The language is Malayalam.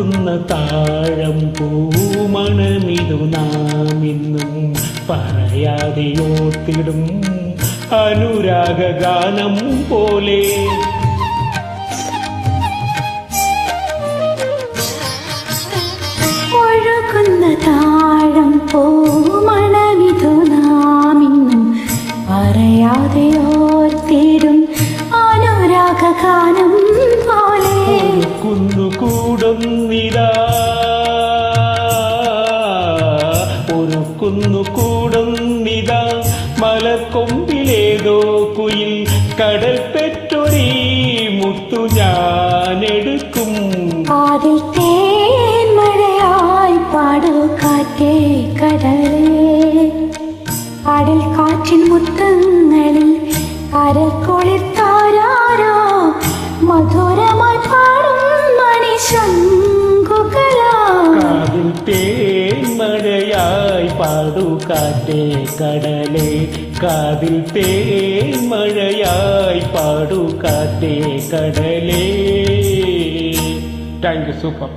ഒഴുകുന്ന താഴം പൂമണമിതു നാം ഇന്നും പറയാതെ ഓർത്തിടും അനുരാഗഗാനം പോലെ. ഒഴുകുന്ന താഴം പൂമണമിതു നാം ഇന്നും പറയാതെ ഓർത്തിടും അനുരാഗഗാനം പോലെ. ഒരുക്കുന്നുകൂടുന്നിതാ മലക്കൊമ്പിലേതോ കുയിൽ കടൽ പെറ്റൊരീ മുത്തു ഞാനെടുക്കും. കാതിൽ തേൻമഴയായി പാടൂ കാറ്റേ കടലേ, കടൽ കാറ്റിൻ മുത്തങ്ങളിൽ കരക്കൊളിത്താരോ മധുരമായി പാടും മണിശങ്കുകളാ. കാതിൽ തേൻമഴയായി പാടൂ കാറ്റേ കടലേ, കാതിൽ തേൻമഴയായി പാടൂ കാറ്റേ കടലേ. Thank you. സൂപ്പർ.